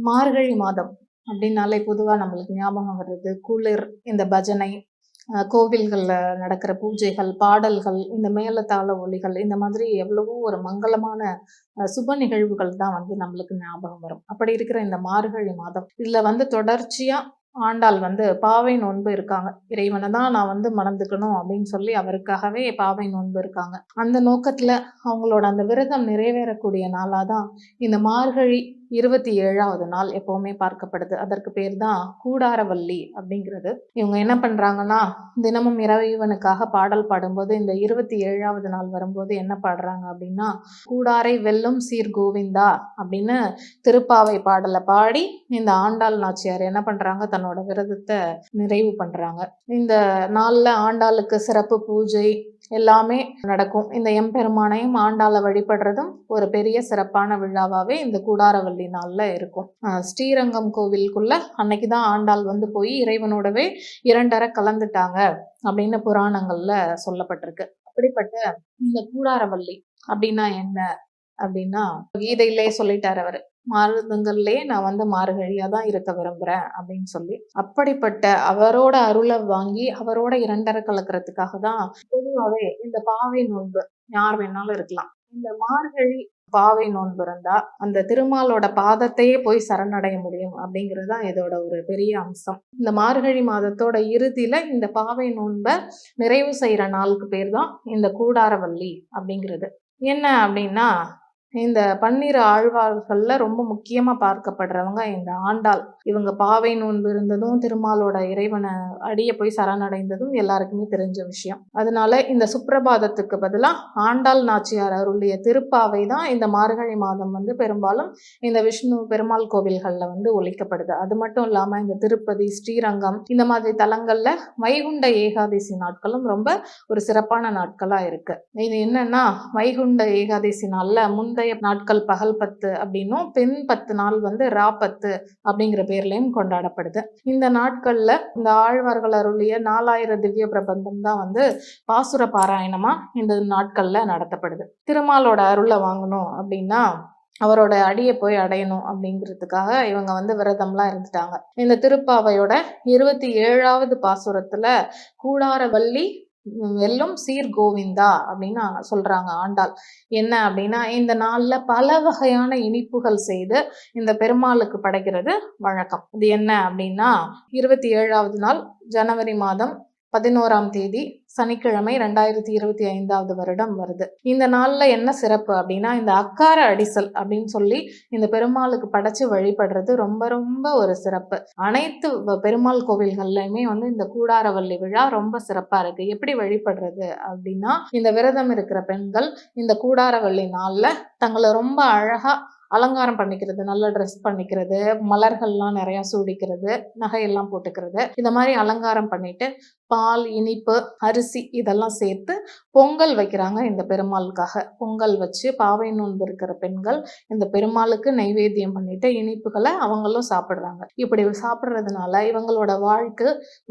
மார்கழி மாதம் அப்படின்னாலே பொதுவாக நம்மளுக்கு ஞாபகம் வர்றது குளிர், இந்த பஜனை, கோவில்களில் நடக்கிற பூஜைகள், பாடல்கள், இந்த மேளதாள ஒலிகள், இந்த மாதிரி எவ்வளவோ ஒரு மங்களமான சுப நிகழ்வுகள் தான் நம்மளுக்கு ஞாபகம் வரும். அப்படி இருக்கிற இந்த மார்கழி மாதம் இதுல தொடர்ச்சியா ஆண்டாள் பாவை நோன்பு இருக்காங்க. இறைவனை தான் நான் மணந்துக்கணும் அப்படின்னு சொல்லி அவருக்காகவே பாவை நோன்பு இருக்காங்க. அந்த நோக்கத்துல அவங்களோட அந்த விரதம் நிறைவேறக்கூடிய நாளாதான் இந்த மார்கழி 27வது நாள் எப்பவுமே பார்க்கப்படுது. அதற்கு பேர் தான் கூடாரவள்ளி அப்படிங்கிறது. இவங்க என்ன பண்றாங்கன்னா, தினமும் இறைவனுக்காக பாடல் பாடும்போது இந்த 27வது நாள் வரும்போது என்ன பாடுறாங்க அப்படின்னா, கூடாரை வெல்லும் சீர் கோவிந்தா அப்படின்னு திருப்பாவை பாடலை பாடி இந்த ஆண்டாள் நாச்சியார் என்ன பண்றாங்க, தன்னோட விரதத்தை நிறைவு பண்றாங்க. இந்த நாள்ல ஆண்டாளுக்கு சிறப்பு பூஜை எல்லாமே நடக்கும். இந்த எம்பெருமானையும் ஆண்டாளை வழிபடுறதும் ஒரு பெரிய சிறப்பான விழாவாவே இந்த கூடாரவள்ளி நாள்ல இருக்கும். ஸ்ரீரங்கம் கோவிலுக்குள்ள அன்னைக்குதான் ஆண்டாள் போய் இறைவனோடவே இரண்டரை கலந்துட்டாங்க அப்படின்னு புராணங்கள்ல சொல்லப்பட்டிருக்கு. அப்படிப்பட்ட இந்த கூடாரவள்ளி அப்படின்னா என்ன அப்படின்னா, கீதையிலே சொல்லிட்டார் அவரு, மாறுதங்கள்லயே நான் மார்கழியா தான் இருக்க விரும்புறேன் அப்படின்னு சொல்லி. அப்படிப்பட்ட அவரோட அருளை வாங்கி அவரோட இரண்டரை கலக்கிறதுக்காக தான் பொதுவாகவே இந்த பாவை நோன்பு யார் வேணாலும் இருக்கலாம். இந்த மார்கழி பாவை நோன்பு இருந்தா அந்த திருமாலோட பாதத்தையே போய் சரணடைய முடியும் அப்படிங்கிறது தான் இதோட ஒரு பெரிய அம்சம். இந்த மார்கழி மாதத்தோட இறுதியில இந்த பாவை நோன்பை நிறைவு செய்யற நாளுக்கு பேர் தான் இந்த கூடாரவள்ளி அப்படிங்கிறது. என்ன அப்படின்னா, இந்த 12 ஆழ்வார்கள்ல ரொம்ப முக்கியமா பார்க்கப்படுறவங்க இந்த ஆண்டாள். இவங்க பாவை நோன்பு இருந்ததும் திருமாலோட இறைவனை அடிய போய் சரணடைந்ததும் எல்லாருக்குமே தெரிஞ்ச விஷயம். அதனால இந்த சுப்பிரபாதத்துக்கு பதிலா ஆண்டாள் நாச்சியார் அருளிய திருப்பாவை தான் இந்த மார்கழி மாதம் பெரும்பாலும் இந்த விஷ்ணு பெருமாள் கோவில்கள்ல ஒலிக்கப்படுது. அது மட்டும் இல்லாம இந்த திருப்பதி, ஸ்ரீரங்கம் இந்த மாதிரி தலங்கள்ல வைகுண்ட ஏகாதசி நாட்களும் ரொம்ப ஒரு சிறப்பான நாட்களா இருக்கு. இது என்னன்னா, வைகுண்ட ஏகாதசி நாள்ல முந்தைய நாட்கள் பகல் 10 அப்படின்னும் பின் 10 நாள் ரா 10 அப்படிங்கிற பேர்லயும் கொண்டாடப்படுது. இந்த நாட்கள்ல இந்த ஆழ்வார்கள் அருளிய 4000 திவ்ய பிரபந்தம் தான் பாசுர பாராயணமா இந்த நாட்கள்ல நடத்தப்படுது. திருமாலோட அருளை வாங்கணும் அப்படின்னா அவரோட அடியை போய் அடையணும் அப்படிங்கிறதுக்காக இவங்க விரதம்லாம் இருந்துட்டாங்க. இந்த திருப்பாவையோட 27வது பாசுரத்துல கூடாரவள்ளி வெல்லும் சீர் கோவிந்தா அப்படின்னு சொல்றாங்க ஆண்டாள். என்ன அப்படின்னா, இந்த நாள்ல பல வகையான இனிப்புகள் செய்து இந்த பெருமாளுக்கு படைக்கிறது வழக்கம். இது என்ன அப்படின்னா, 27வது நாள் ஜனவரி மாதம் 11ஆம் தேதி சனிக்கிழமை 2025வது வருடம் வருது. இந்த நாள்ல என்ன சிறப்பு அப்படின்னா, இந்த அக்கார அடிசல் அப்படின்னு சொல்லி இந்த பெருமாளுக்கு படைச்சு வழிபடுறது ரொம்ப ரொம்ப ஒரு சிறப்பு. அனைத்து பெருமாள் கோவில்கள்லயுமே இந்த கூடாரவள்ளி விழா ரொம்ப சிறப்பா இருக்கு. எப்படி வழிபடுறது அப்படின்னா, இந்த விரதம் இருக்கிற பெண்கள் இந்த கூடாரவள்ளி நாள்ல தங்களை ரொம்ப அழகா அலங்காரம் பண்ணிக்கிறது, நல்ல ட்ரெஸ் பண்ணிக்கிறது, மலர்கள்லாம் நிறைய சூடிக்கிறது, நகையெல்லாம் போட்டுக்கிறது, இந்த மாதிரி அலங்காரம் பண்ணிட்டு பால், இனிப்பு, அரிசி இதெல்லாம் சேர்த்து பொங்கல் வைக்கிறாங்க இந்த பெருமாளுக்காக. பொங்கல் வச்சு பாவை நோன்பு இருக்கிற பெண்கள் இந்த பெருமாளுக்கு நைவேத்தியம் பண்ணிட்டு இனிப்புகளை அவங்களும் சாப்பிடுறாங்க. இப்படி சாப்பிட்றதுனால இவங்களோட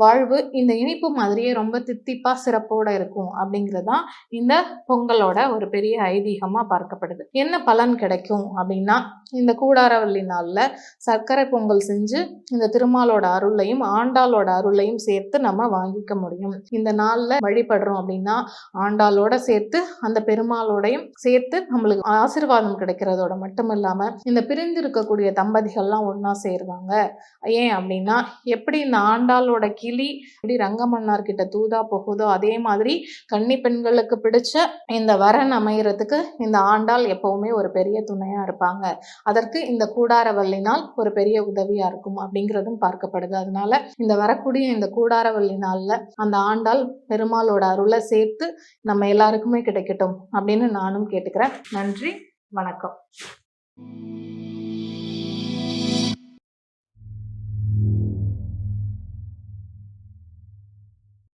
வாழ்வு இந்த இனிப்பு மாதிரியே ரொம்ப தித்திப்பா சிறப்போட இருக்கும் அப்படிங்கிறதுதான் இந்த பொங்கலோட ஒரு பெரிய ஐதீகமா பார்க்கப்படுது. என்ன பலன் கிடைக்கும் அப்படின்னா, இந்த கூடாரவள்ளி நாள்ல சர்க்கரை பொங்கல் செஞ்சு இந்த திருமாலோட அருளையும் ஆண்டாளோட அருளையும் சேர்த்து நம்ம வாங்கிக்க முடியும். இந்த நாள்ல வழிபடுறோம் அப்படின்னா ஆண்டாளோட சேர்த்து அந்த பெருமாளோடையும் சேர்த்து நம்மளுக்கு ஆசீர்வாதம் கிடைக்கிறதோட மட்டும் இல்லாம இந்த பிரிந்து இருக்கக்கூடிய தம்பதிகள்லாம் ஒன்னா சேருவாங்க. ஏன் அப்படின்னா, எப்படி இந்த ஆண்டாளோட கிளி எப்படி ரங்கமன்னார் கிட்ட தூதா போகுதோ அதே மாதிரி கன்னி பெண்களுக்கு பிடிச்ச இந்த வரன் அமையறதுக்கு இந்த ஆண்டாள் எப்பவுமே ஒரு பெரிய துணையா இருப்பாங்க. அதற்கு இந்த கூடாரவள்ளி நாள் ஒரு பெரிய உதவியா இருக்கும் அப்படிங்கிறதும் பார்க்கப்படுது. அதனால இந்த வரக்கூடிய இந்த கூடாரவள்ளி நாள்ல அந்த ஆண்டாள் பெருமாளோட அருளை சேர்த்து நம்ம எல்லாருக்குமே கிடைக்கட்டும் அப்படின்னு நானும் கேட்டுக்கிறேன். நன்றி, வணக்கம்.